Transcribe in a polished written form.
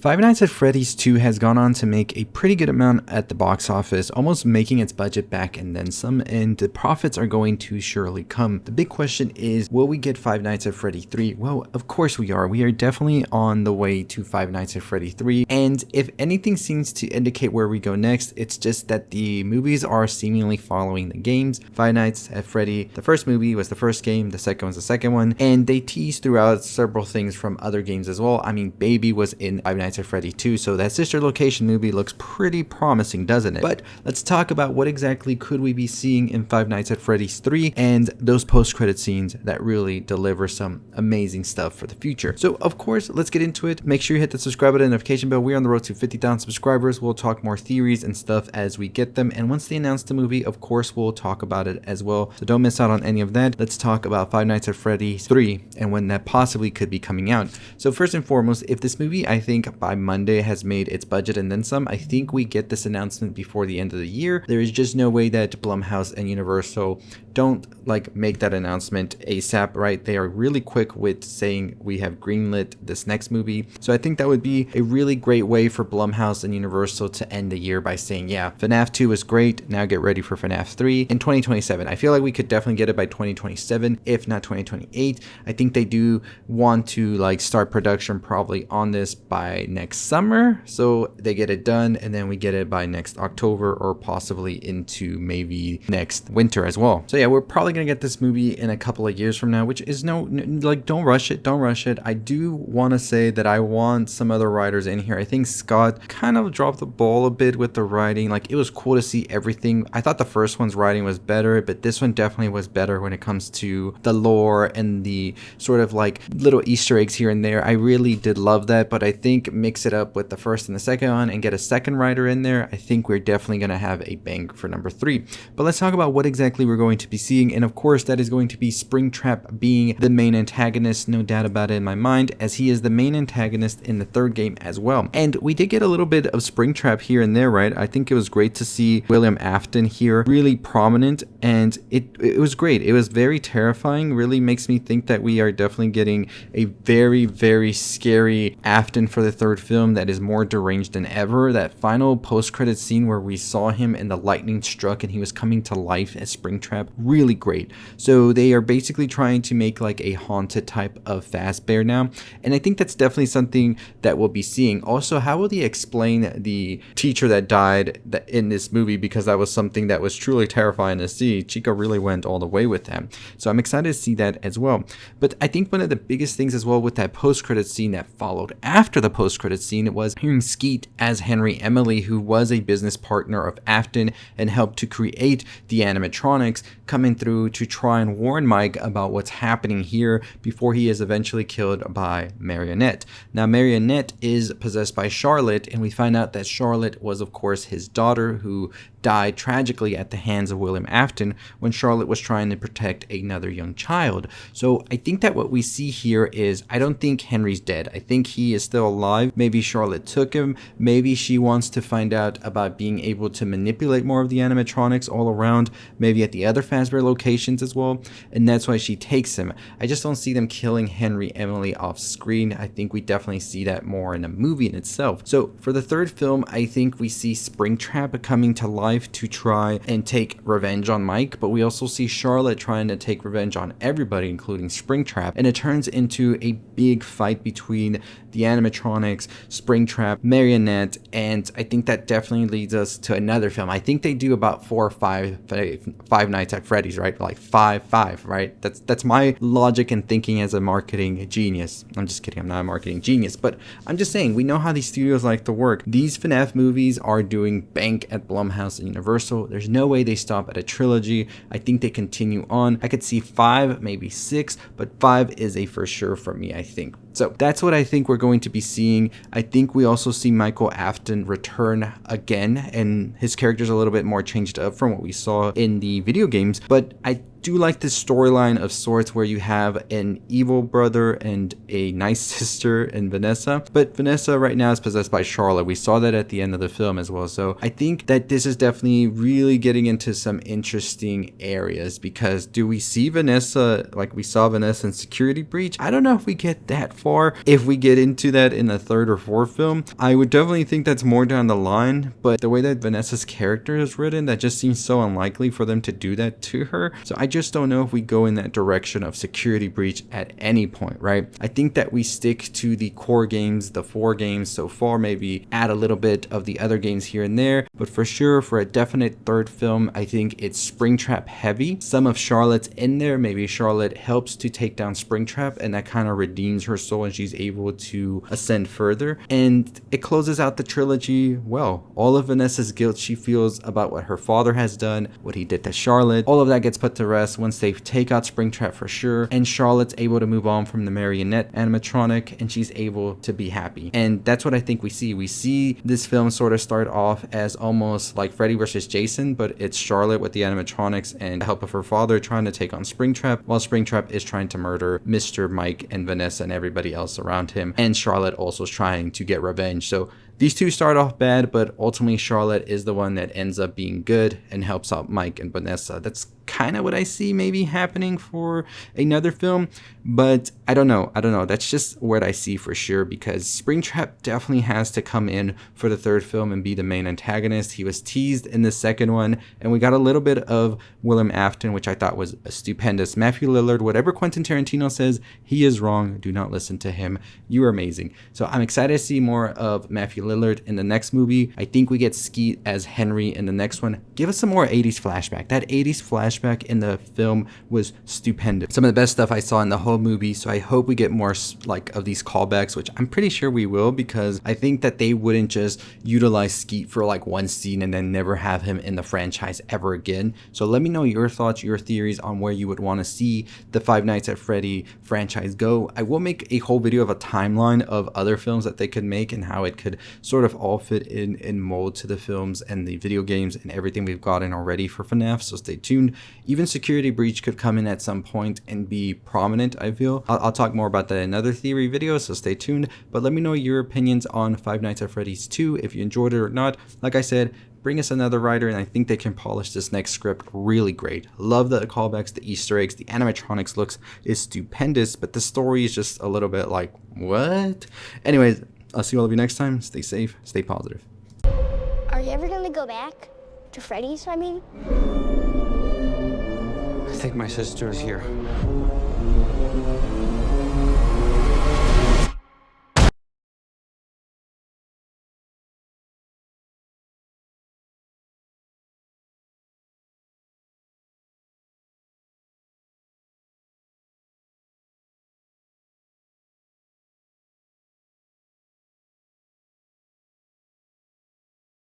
Five Nights at Freddy's 2 has gone on to make a pretty good amount at the box office, almost making its budget back and then some, and the profits are going to surely come. The big question is, will we get Five Nights at Freddy 3? Well, of course we are. We are definitely on the way to Five Nights at Freddy 3, and if anything seems to indicate where we go next, it's just that the movies are seemingly following the games. Five Nights at Freddy, the first movie was the first game, the second was the second one, and they teased throughout several things from other games as well. I mean, Baby was in Five Nights at Freddy 2, so that sister location movie looks pretty promising, doesn't it? But let's talk about what exactly could we be seeing in Five Nights at Freddy's 3 and those post-credit scenes that really deliver some amazing stuff for the future. So of course, let's get into it. Make sure you hit the subscribe button and notification bell. We're on the road to 50,000 subscribers. We'll talk more theories and stuff as we get them, and once they announce the movie, of course we'll talk about it as well, so don't miss out on any of that. Let's talk about Five Nights at Freddy's 3 and when that possibly could be coming out. So first and foremost, if this movie, I think by Monday, has made its budget and then some, I think we get this announcement before the end of the year. There is just no way that Blumhouse and Universal don't make that announcement ASAP, right? They are really quick with saying we have greenlit this next movie. So I think that would be a really great way for Blumhouse and Universal to end the year by saying, yeah, FNAF 2 is great, now get ready for FNAF 3 in 2027. I feel like we could definitely get it by 2027, if not 2028. I think they do want to start production probably on this by next summer, so they get it done and then we get it by next October or possibly into maybe next winter as well. So yeah, we're probably gonna get this movie in a couple of years from now, which is don't rush it. I do want to say that I want some other writers in here. I think Scott kind of dropped the ball a bit with the writing. It was cool to see everything. I thought the first one's writing was better, but this one definitely was better when it comes to the lore and the sort of little Easter eggs here and there. I really did love that, but I think mix it up with the first and the second one and get a second writer in there, I think we're definitely going to have a bang for number 3. But let's talk about what exactly we're going to be seeing, and of course that is going to be Springtrap being the main antagonist, no doubt about it in my mind, as he is the main antagonist in the third game as well. And we did get a little bit of Springtrap here and there, right? I think it was great to see William Afton here really prominent, and it was great. It was very terrifying, really makes me think that we are definitely getting a very, very scary Afton for the third film that is more deranged than ever. That final post-credit scene where we saw him and the lightning struck and he was coming to life as Springtrap, really great. So they are basically trying to make a haunted type of Fazbear now, and I think that's definitely something that we'll be seeing. Also, how will they explain the teacher that died in this movie, because that was something that was truly terrifying to see. Chica really went all the way with them, so I'm excited to see that as well. But I think one of the biggest things as well with that post-credit scene that followed after the post-credit scene was hearing Skeet as Henry Emily, who was a business partner of Afton and helped to create the animatronics, coming through to try and warn Mike about what's happening here before he is eventually killed by Marionette. Now Marionette is possessed by Charlotte, and we find out that Charlotte was of course his daughter, who died tragically at the hands of William Afton when Charlotte was trying to protect another young child. So I think that what we see here is, I don't think Henry's dead. I think he is still alive. Maybe Charlotte took him. Maybe she wants to find out about being able to manipulate more of the animatronics all around, maybe at the other Fazbear locations as well, and that's why she takes him. I just don't see them killing Henry Emily off screen. I think we definitely see that more in a movie in itself. So for the third film, I think we see Springtrap coming to life to try and take revenge on Mike, but we also see Charlotte trying to take revenge on everybody, including Springtrap, and it turns into a big fight between the animatronics, Springtrap, Marionette, and I think that definitely leads us to another film. I think they do about 4 or 5 Five Nights at Freddy's, right? 5, right? That's my logic and thinking as a marketing genius. I'm just kidding, I'm not a marketing genius, but I'm just saying, we know how these studios like to work. These FNAF movies are doing bank at Blumhouse and Universal. There's no way they stop at a trilogy. I think they continue on. I could see 5, maybe 6, but 5 is a for sure for me, I think. So that's what I think we're going to be seeing. I think we also see Michael Afton return again, and his character's a little bit more changed up from what we saw in the video games, but I do like this storyline of sorts where you have an evil brother and a nice sister in Vanessa, but Vanessa right now is possessed by Charlotte. We saw that at the end of the film as well. So I think that this is definitely really getting into some interesting areas, because do we see Vanessa like we saw Vanessa in Security Breach? I don't know if we get that far. If we get into that in the third or fourth film, I would definitely think that's more down the line, but the way that Vanessa's character is written, that just seems so unlikely for them to do that to her. So I just don't know if we go in that direction of Security Breach at any point, right? I think that we stick to the core games, the 4 games so far, maybe add a little bit of the other games here and there, but for sure for a definite third film, I think it's Springtrap heavy. Some of Charlotte's in there, maybe Charlotte helps to take down Springtrap and that kind of redeems her soul and she's able to ascend further, and it closes out the trilogy well. All of Vanessa's guilt she feels about what her father has done, what he did to Charlotte, all of that gets put to rest once they take out Springtrap for sure, and Charlotte's able to move on from the marionette animatronic and she's able to be happy. And that's what I think we see. We see this film sort of start off as almost like Freddy versus Jason, but it's Charlotte with the animatronics and the help of her father trying to take on Springtrap, while Springtrap is trying to murder Mr. Mike and Vanessa and everybody else around him, and Charlotte also is trying to get revenge. So these two start off bad, but ultimately Charlotte is the one that ends up being good and helps out Mike and Vanessa. That's kind of what I see maybe happening for another film, but I don't know. That's just what I see for sure, because Springtrap definitely has to come in for the third film and be the main antagonist. He was teased in the second one, and we got a little bit of Willem Afton, which I thought was stupendous. Matthew Lillard, whatever Quentin Tarantino says, he is wrong. Do not listen to him. You are amazing. So I'm excited to see more of Matthew Lillard in the next movie. I think we get Skeet as Henry in the next one. Give us some more 80s flashback. That 80s flashback in the film was stupendous. Some of the best stuff I saw in the whole movie, so I hope we get more like of these callbacks, which I'm pretty sure we will, because I think that they wouldn't just utilize Skeet for like one scene and then never have him in the franchise ever again. So let me know your thoughts, your theories on where you would want to see the Five Nights at Freddy franchise go. I will make a whole video of a timeline of other films that they could make and how it could sort of all fit in and mold to the films and the video games and everything we've gotten already for FNAF, so stay tuned. Even Security Breach could come in at some point and be prominent, I feel. I'll talk more about that in another theory video, so stay tuned. But let me know your opinions on Five Nights at Freddy's 2, if you enjoyed it or not. Like I said, bring us another writer, and I think they can polish this next script really great. Love the callbacks, the Easter eggs, the animatronics looks is stupendous, but the story is just a little bit like, what? Anyways, I'll see all of you next time. Stay safe, stay positive. Are you ever gonna go back to Freddy's, I mean? I think my sister is here.